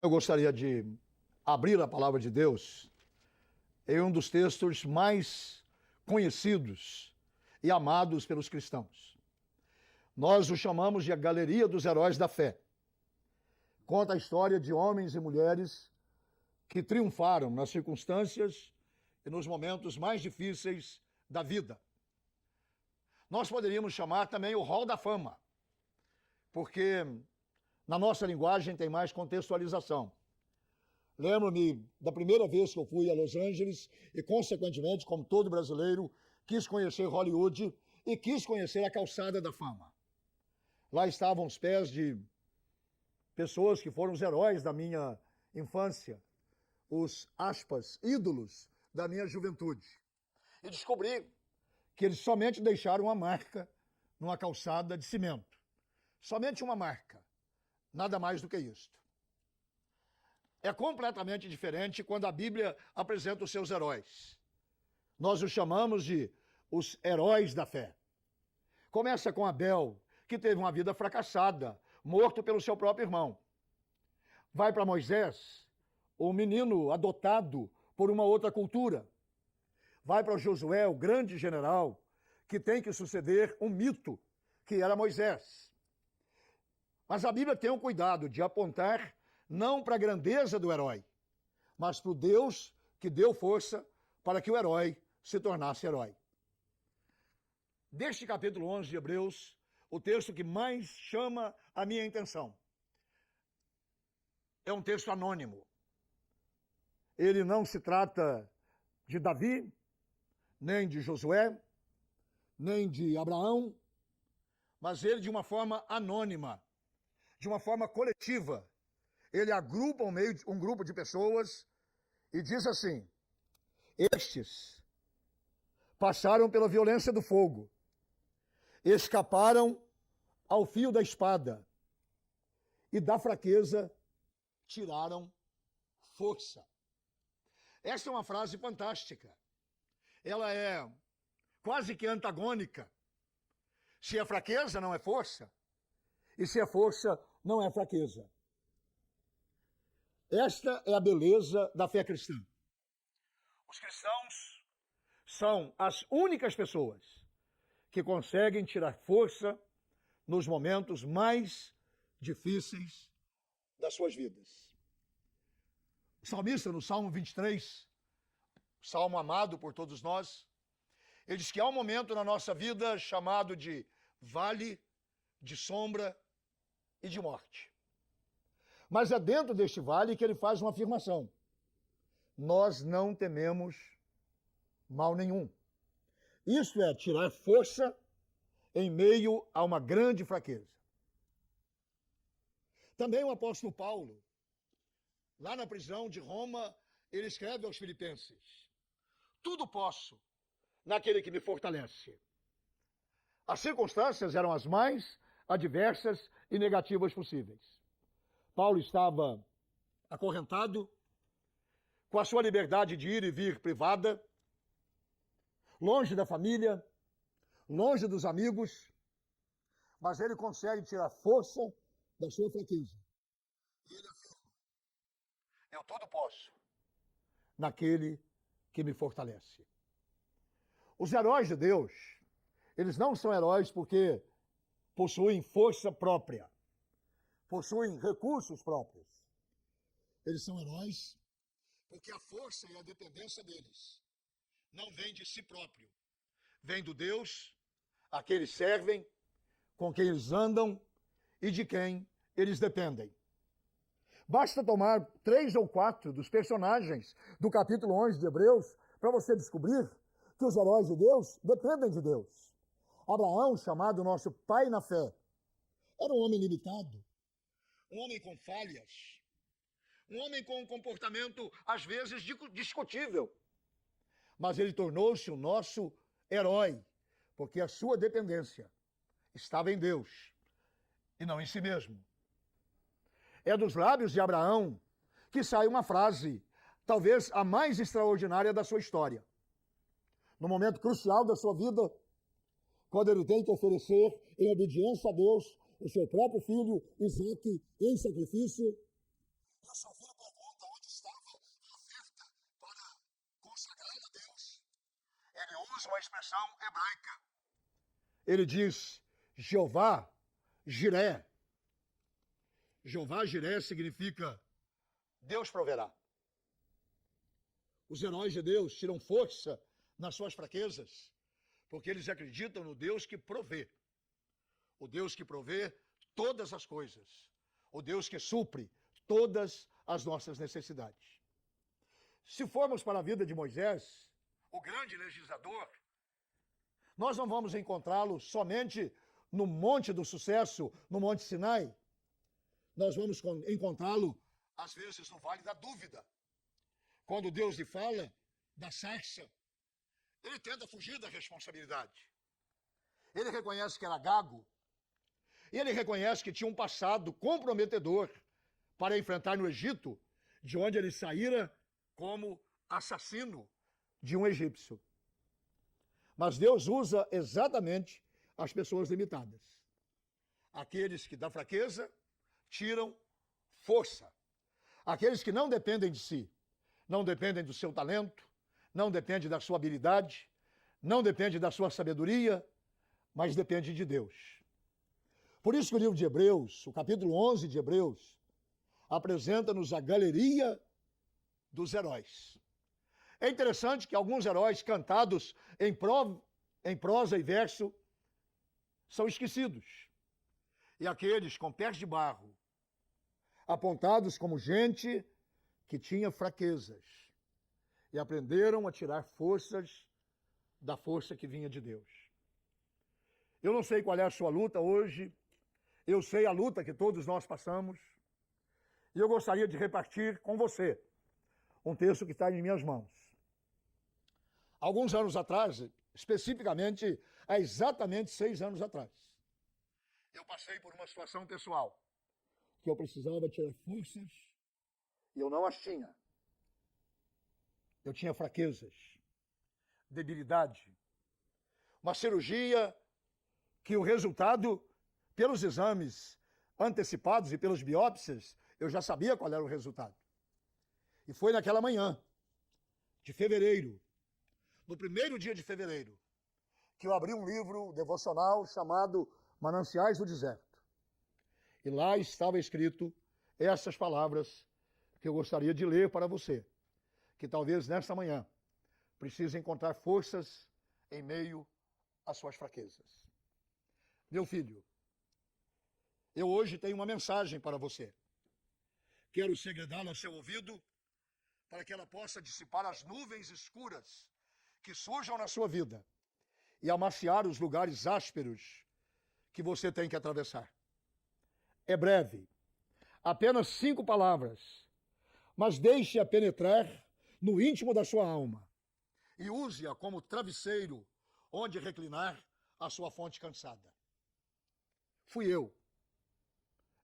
Eu gostaria de abrir a palavra de Deus em um dos textos mais conhecidos e amados pelos cristãos. Nós o chamamos de a Galeria dos Heróis da Fé. Conta a história de homens e mulheres que triunfaram nas circunstâncias e nos momentos mais difíceis da vida. Nós poderíamos chamar também o Hall da Fama, porque na nossa linguagem tem mais contextualização. Lembro-me da primeira vez que eu fui a Los Angeles e, consequentemente, como todo brasileiro, quis conhecer Hollywood e quis conhecer a Calçada da Fama. Lá estavam os pés de pessoas que foram os heróis da minha infância, os, aspas, ídolos da minha juventude. E descobri que eles somente deixaram uma marca numa calçada de cimento. Somente uma marca. Nada mais do que isto. É completamente diferente quando a Bíblia apresenta os seus heróis. Nós os chamamos de os heróis da fé. Começa com Abel, que teve uma vida fracassada, morto pelo seu próprio irmão. Vai para Moisés, o menino adotado por uma outra cultura. Vai para Josué, o grande general, que tem que suceder um mito, que era Moisés. Mas a Bíblia tem o cuidado de apontar não para a grandeza do herói, mas para o Deus que deu força para que o herói se tornasse herói. Deste capítulo 11 de Hebreus, o texto que mais chama a minha atenção é um texto anônimo. Ele não se trata de Davi, nem de Josué, nem de Abraão, mas ele de uma forma anônima, de uma forma coletiva. Ele agrupa um grupo de pessoas e diz assim: estes passaram pela violência do fogo, escaparam ao fio da espada e da fraqueza tiraram força. Esta é uma frase fantástica. Ela é quase que antagônica. Se é fraqueza, não é força. E se é força, não é fraqueza. Esta é a beleza da fé cristã. Os cristãos são as únicas pessoas que conseguem tirar força nos momentos mais difíceis das suas vidas. O salmista, no Salmo 23, salmo amado por todos nós, ele diz que há um momento na nossa vida chamado de vale de sombra e de morte. Mas é dentro deste vale que ele faz uma afirmação: nós não tememos mal nenhum. Isto é, tirar força em meio a uma grande fraqueza. Também o apóstolo Paulo, lá na prisão de Roma, ele escreve aos Filipenses: tudo posso naquele que me fortalece. As circunstâncias eram as mais adversas e negativas possíveis. Paulo estava acorrentado, com a sua liberdade de ir e vir privada, longe da família, longe dos amigos, mas ele consegue tirar força da sua fraqueza. E ele afirma: eu tudo posso naquele que me fortalece. Os heróis de Deus, eles não são heróis porque possuem força própria, possuem recursos próprios. Eles são heróis porque a força e a dependência deles não vem de si próprio, vem do Deus a quem eles servem, com quem eles andam e de quem eles dependem. Basta tomar 3 ou 4 dos personagens do capítulo 11 de Hebreus para você descobrir que os heróis de Deus dependem de Deus. Abraão, chamado nosso pai na fé, era um homem limitado, um homem com falhas, um homem com um comportamento, às vezes, discutível. Mas ele tornou-se o nosso herói, porque a sua dependência estava em Deus e não em si mesmo. É dos lábios de Abraão que sai uma frase, talvez a mais extraordinária da sua história. No momento crucial da sua vida, quando ele tem que oferecer em obediência a Deus o seu próprio filho, Isaque, em sacrifício, Eu sofri a pergunta onde estava a oferta para consagrar a Deus. Ele usa uma expressão hebraica. Ele diz, Jeová Jiré. Jeová Jiré significa Deus proverá. Os heróis de Deus tiram força nas suas fraquezas, porque eles acreditam no Deus que provê. O Deus que provê todas as coisas. O Deus que supre todas as nossas necessidades. Se formos para a vida de Moisés, o grande legislador, nós não vamos encontrá-lo somente no Monte do Sucesso, no Monte Sinai. Nós vamos encontrá-lo, às vezes, no Vale da Dúvida. Quando Deus lhe fala da sarça, ele tenta fugir da responsabilidade. Ele reconhece que era gago. Ele reconhece que tinha um passado comprometedor para enfrentar no Egito, de onde ele saíra como assassino de um egípcio. Mas Deus usa exatamente as pessoas limitadas. Aqueles que da fraqueza tiram força. Aqueles que não dependem de si, não dependem do seu talento, não dependem da sua habilidade, não dependem da sua sabedoria, mas dependem de Deus. Por isso que o livro de Hebreus, o capítulo 11 de Hebreus, apresenta-nos a galeria dos heróis. É interessante que alguns heróis cantados em prosa e verso são esquecidos. E aqueles com pés de barro, apontados como gente que tinha fraquezas e aprenderam a tirar forças da força que vinha de Deus. Eu não sei qual é a sua luta hoje, eu sei a luta que todos nós passamos, e eu gostaria de repartir com você um texto que está em minhas mãos. Alguns anos atrás, especificamente há exatamente 6 anos atrás, eu passei por uma situação pessoal que eu precisava tirar forças e eu não as tinha. Eu tinha fraquezas, debilidade, uma cirurgia que o resultado, pelos exames antecipados e pelas biópsias, eu já sabia qual era o resultado. E foi naquela manhã de fevereiro, no primeiro dia de fevereiro, que eu abri um livro devocional chamado Mananciais do Deserto. E lá estava escrito essas palavras que eu gostaria de ler para você, que talvez nesta manhã precise encontrar forças em meio às suas fraquezas. Meu filho, eu hoje tenho uma mensagem para você. Quero segredá-la ao seu ouvido para que ela possa dissipar as nuvens escuras que surjam na sua vida e amaciar os lugares ásperos que você tem que atravessar. É breve, apenas 5 palavras, mas deixe-a penetrar no íntimo da sua alma e use-a como travesseiro onde reclinar a sua fonte cansada. Fui eu.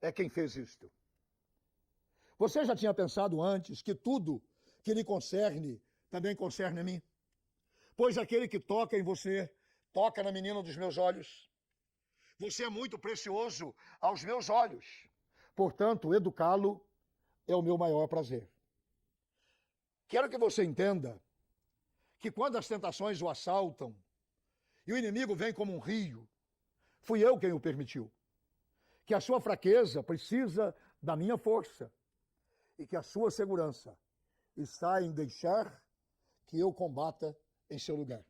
É quem fez isto. Você já tinha pensado antes que tudo que lhe concerne também concerne a mim? Pois aquele que toca em você, toca na menina dos meus olhos. Você é muito precioso aos meus olhos. Portanto, educá-lo é o meu maior prazer. Quero que você entenda que quando as tentações o assaltam e o inimigo vem como um rio, fui eu quem o permitiu. Que a sua fraqueza precisa da minha força e que a sua segurança está em deixar que eu combata em seu lugar.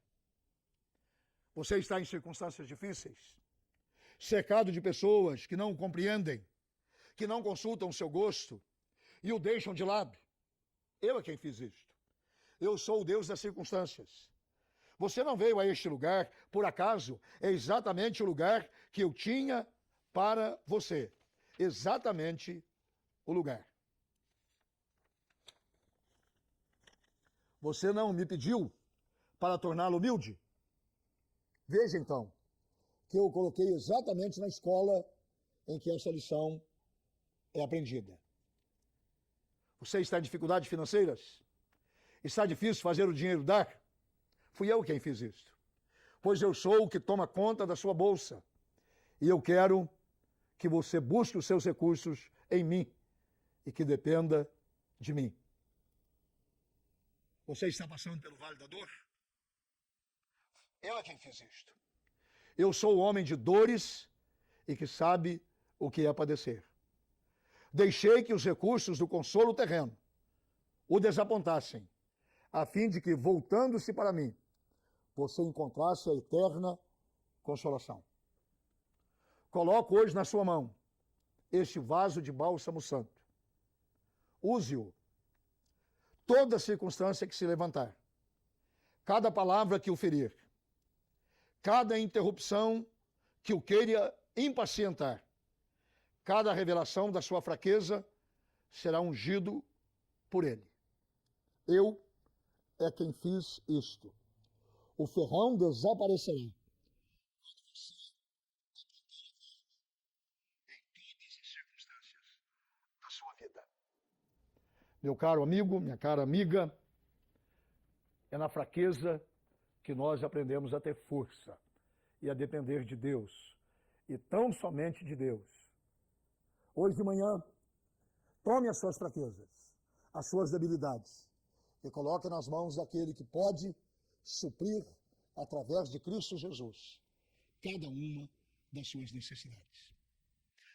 Você está em circunstâncias difíceis, cercado de pessoas que não o compreendem, que não consultam o seu gosto e o deixam de lado. Eu é quem fiz isto. Eu sou o Deus das circunstâncias. Você não veio a este lugar por acaso, é exatamente o lugar que eu tinha para você. Exatamente o lugar. Você não me pediu para torná-lo humilde? Veja então, que eu coloquei exatamente na escola em que essa lição é aprendida. Você está em dificuldades financeiras? Está difícil fazer o dinheiro dar? Fui eu quem fiz isso. Pois eu sou o que toma conta da sua bolsa. E eu quero que você busque os seus recursos em mim e que dependa de mim. Você está passando pelo vale da dor? Eu é quem fiz isto. Eu sou o homem de dores e que sabe o que é padecer. Deixei que os recursos do consolo terreno o desapontassem, a fim de que, voltando-se para mim, você encontrasse a eterna consolação. Coloco hoje na sua mão este vaso de bálsamo santo. Use-o. Toda circunstância que se levantar, cada palavra que o ferir, cada interrupção que o queira impacientar, cada revelação da sua fraqueza será ungido por ele. Eu é quem fiz isto. O ferrão desaparecerá. Em todas as circunstâncias da sua vida. Meu caro amigo, minha cara amiga, é na fraqueza que nós aprendemos a ter força e a depender de Deus, e tão somente de Deus. Hoje de manhã, tome as suas fraquezas, as suas debilidades, e coloque nas mãos daquele que pode suprir, através de Cristo Jesus, cada uma das suas necessidades.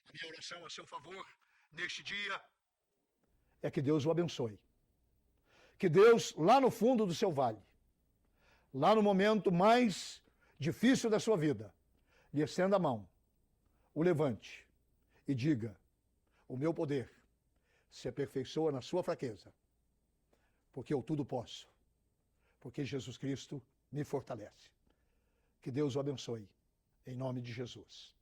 A minha oração a seu favor, neste dia, é que Deus o abençoe. Que Deus, lá no fundo do seu vale, lá no momento mais difícil da sua vida, lhe estenda a mão, o levante e diga: o meu poder se aperfeiçoa na sua fraqueza, porque eu tudo posso, porque Jesus Cristo me fortalece. Que Deus o abençoe, em nome de Jesus.